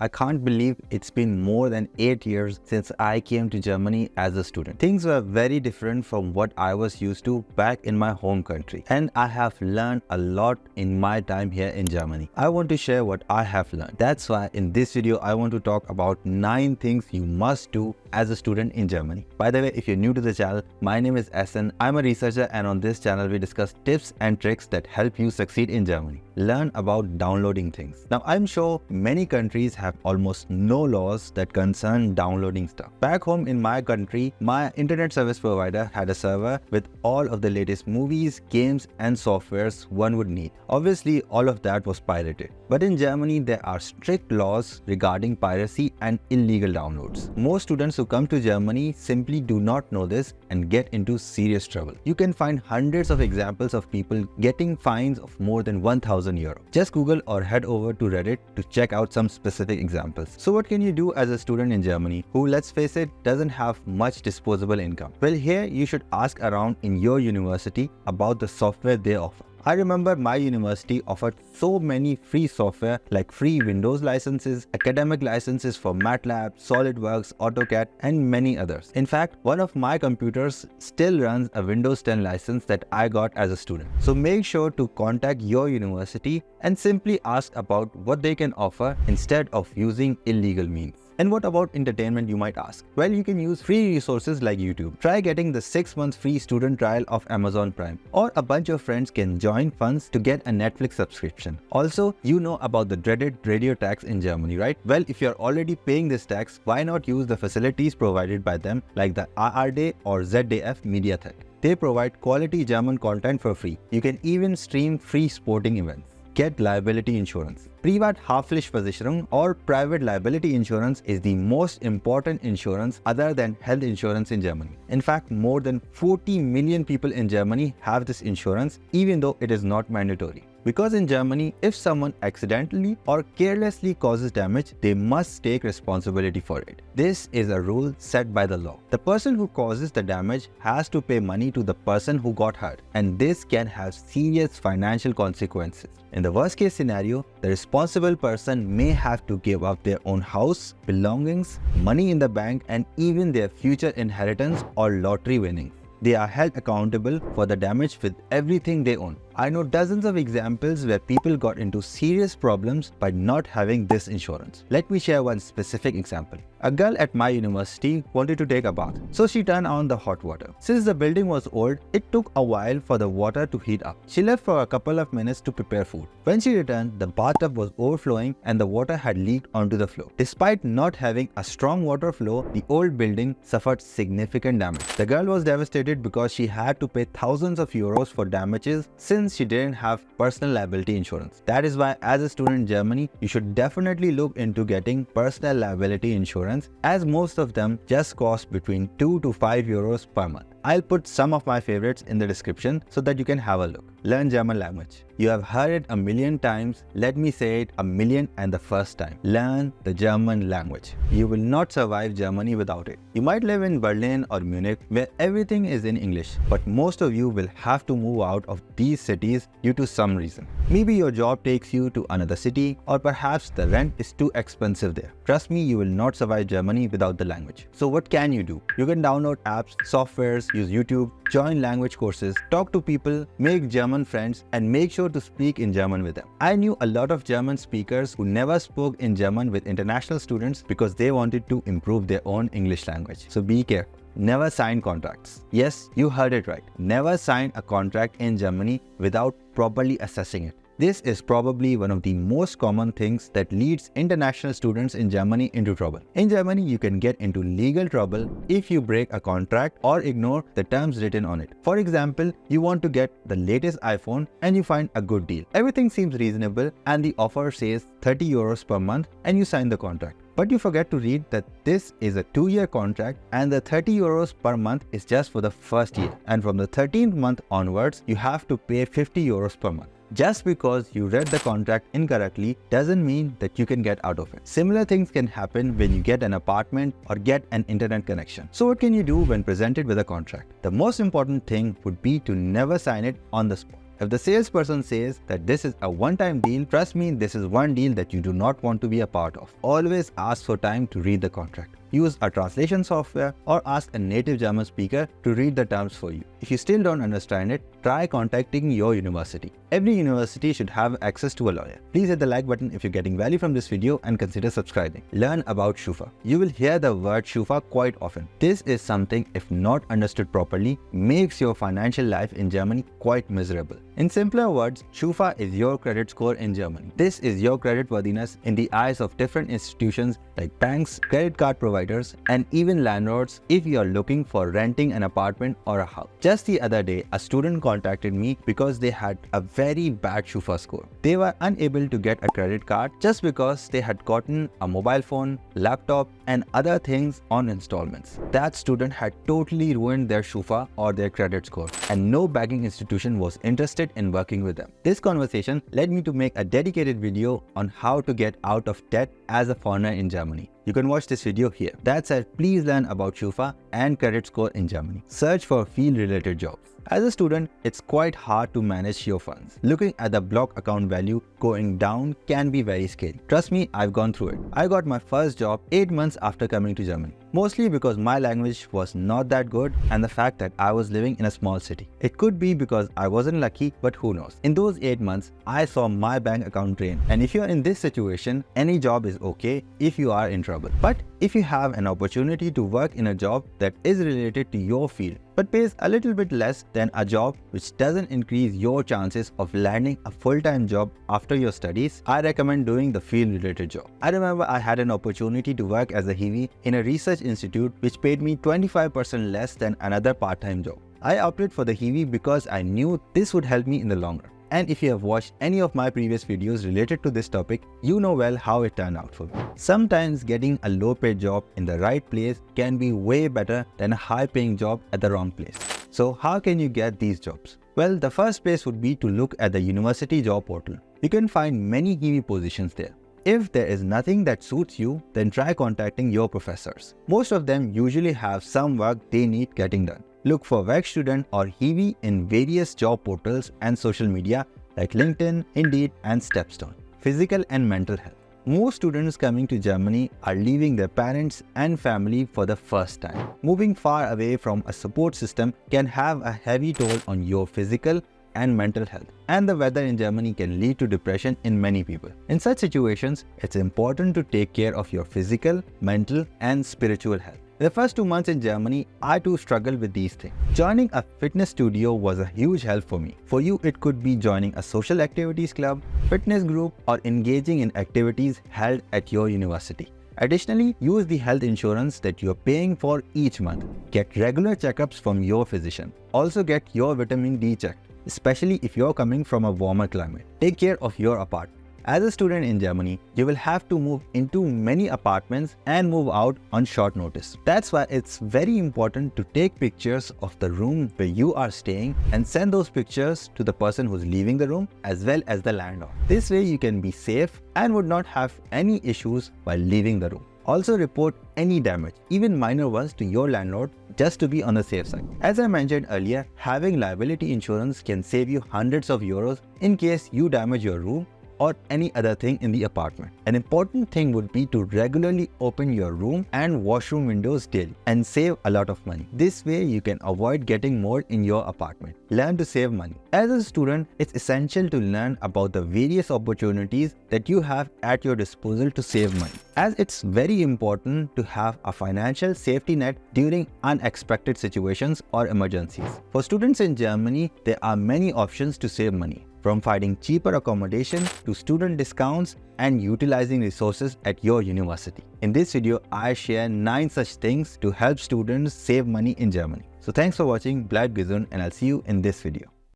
I can't believe it's been more than 8 years since I came to Germany as a student. Things were very different from what I was used to back in my home country, and I have learned a lot in my time here in Germany. I want to share what I have learned. That's why in this video I want to talk about 9 things you must do as a student in Germany. By the way, if you're new to the channel, my name is Essen. I'm a researcher, and on this channel we discuss tips and tricks that help you succeed in Germany. Learn about downloading things. Now, I'm sure many countries have almost no laws that concern downloading stuff. Back home in my country, my internet service provider had a server with all of the latest movies, games and softwares one would need. Obviously, all of that was pirated. But in Germany, there are strict laws regarding piracy and illegal downloads. Most students who come to Germany simply do not know this and get into serious trouble. You can find hundreds of examples of people getting fines of more than 1,000 euro. Just Google or head over to Reddit to check out some specific examples. So what can you do as a student in Germany who, let's face it, doesn't have much disposable income? Well, here you should ask around in your university about the software they offer. I remember my university offered so many free software like free Windows licenses, academic licenses for MATLAB, SolidWorks, AutoCAD and many others. In fact, one of my computers still runs a Windows 10 license that I got as a student. So make sure to contact your university and simply ask about what they can offer instead of using illegal means. And what about entertainment, you might ask? Well, you can use free resources like YouTube. Try getting the 6 months free student trial of Amazon Prime. Or a bunch of friends can join funds to get a Netflix subscription. Also, you know about the dreaded radio tax in Germany, right? Well, if you're already paying this tax, why not use the facilities provided by them like the ARD or ZDF Mediathek? They provide quality German content for free. You can even stream free sporting events. Get liability insurance. Privathaftpflichtversicherung or private liability insurance is the most important insurance other than health insurance in Germany. In fact, more than 40 million people in Germany have this insurance, even though it is not mandatory. Because in Germany, if someone accidentally or carelessly causes damage, they must take responsibility for it. This is a rule set by the law. The person who causes the damage has to pay money to the person who got hurt, and this can have serious financial consequences. In the worst case scenario, the responsible person may have to give up their own house, belongings, money in the bank, and even their future inheritance or lottery winnings. They are held accountable for the damage with everything they own. I know dozens of examples where people got into serious problems by not having this insurance. Let me share one specific example. A girl at my university wanted to take a bath, so she turned on the hot water. Since the building was old, it took a while for the water to heat up. She left for a couple of minutes to prepare food. When she returned, the bathtub was overflowing and the water had leaked onto the floor. Despite not having a strong water flow, the old building suffered significant damage. The girl was devastated because she had to pay thousands of euros for damages since she didn't have personal liability insurance. That is why, as a student in Germany, you should definitely look into getting personal liability insurance, as most of them just cost between 2 to 5 euros per month. I'll put some of my favorites in the description so that you can have a look. Learn German language. You have heard it a million times. Let me say it a million and the first time. Learn the German language. You will not survive Germany without it. You might live in Berlin or Munich where everything is in English, but most of you will have to move out of these cities due to some reason. Maybe your job takes you to another city, or perhaps the rent is too expensive there. Trust me, you will not survive Germany without the language. So what can you do? You can download apps, softwares, use YouTube, join language courses, talk to people, make German friends, and make sure to speak in German with them. I knew a lot of German speakers who never spoke in German with international students because they wanted to improve their own English language. So be careful. Never sign contracts. Yes, you heard it right. Never sign a contract in Germany without properly assessing it. This is probably one of the most common things that leads international students in Germany into trouble. In Germany, you can get into legal trouble if you break a contract or ignore the terms written on it. For example, you want to get the latest iPhone and you find a good deal. Everything seems reasonable and the offer says 30 euros per month and you sign the contract. But you forget to read that this is a 2-year contract and the 30 euros per month is just for the first year. And from the 13th month onwards, you have to pay 50 euros per month. Just because you read the contract incorrectly doesn't mean that you can get out of it. Similar things can happen when you get an apartment or get an internet connection. So what can you do when presented with a contract? The most important thing would be to never sign it on the spot. If the salesperson says that this is a one-time deal, trust me, this is one deal that you do not want to be a part of. Always ask for time to read the contract. Use a translation software or ask a native German speaker to read the terms for you. If you still don't understand it, try contacting your university. Every university should have access to a lawyer. Please hit the like button if you're getting value from this video and consider subscribing. Learn about Schufa. You will hear the word Schufa quite often. This is something, if not understood properly, makes your financial life in Germany quite miserable. In simpler words, Schufa is your credit score in Germany. This is your credit worthiness in the eyes of different institutions like banks, credit card providers, and even landlords if you are looking for renting an apartment or a house. Just the other day, a student contacted me because they had a very bad Schufa score. They were unable to get a credit card just because they had gotten a mobile phone, laptop, and other things on installments. That student had totally ruined their Schufa or their credit score, and no banking institution was interested in working with them. This conversation led me to make a dedicated video on how to get out of debt as a foreigner in Germany. You can watch this video here. That said, please learn about Schufa and credit score in Germany. Search for field-related jobs. As a student, it's quite hard to manage your funds. Looking at the block account value going down can be very scary. Trust me, I've gone through it. I got my first job 8 months after coming to Germany. Mostly because my language was not that good and the fact that I was living in a small city. It could be because I wasn't lucky, but who knows. In those 8 months, I saw my bank account drain. And if you're in this situation, any job is okay if you are in trouble. But if you have an opportunity to work in a job that is related to your field, but pays a little bit less than a job which doesn't increase your chances of landing a full-time job after your studies, I recommend doing the field-related job. I remember I had an opportunity to work as a Hiwi in a research institute which paid me 25% less than another part-time job. I opted for the Hiwi because I knew this would help me in the long run. And if you have watched any of my previous videos related to this topic, you know well how it turned out for me. Sometimes getting a low-paid job in the right place can be way better than a high-paying job at the wrong place. So how can you get these jobs? Well, the first place would be to look at the university job portal. You can find many Hiwi positions there. If there is nothing that suits you, then try contacting your professors. Most of them usually have some work they need getting done. Look for Werkstudent or Hiwi in various job portals and social media like LinkedIn, Indeed, and Stepstone. Physical and mental health. Most students coming to Germany are leaving their parents and family for the first time. Moving far away from a support system can have a heavy toll on your physical and mental health, and the weather in Germany can lead to depression in many people. In such situations, it's important to take care of your physical, mental, and spiritual health. The first 2 months in Germany, I too struggled with these things. Joining a fitness studio was a huge help for me. For you, it could be joining a social activities club, fitness group, or engaging in activities held at your university. Additionally, use the health insurance that you are paying for each month. Get regular checkups from your physician. Also get your vitamin D checked, especially if you're coming from a warmer climate. Take care of your apartment. As a student in Germany, you will have to move into many apartments and move out on short notice. That's why it's very important to take pictures of the room where you are staying and send those pictures to the person who's leaving the room as well as the landlord. This way you can be safe and would not have any issues while leaving the room. Also report any damage, even minor ones, to your landlord just to be on the safe side. As I mentioned earlier, having liability insurance can save you hundreds of euros in case you damage your room or any other thing in the apartment. An important thing would be to regularly open your room and washroom windows daily and save a lot of money. This way you can avoid getting mold in your apartment. Learn to save money. As a student, it's essential to learn about the various opportunities that you have at your disposal to save money, as it's very important to have a financial safety net during unexpected situations or emergencies. For students in Germany, there are many options to save money, from finding cheaper accommodation to student discounts and utilizing resources at your university. In this video, I share 9 such things to help students save money in Germany. So thanks for watching, Bleib gesund, and I'll see you in this video.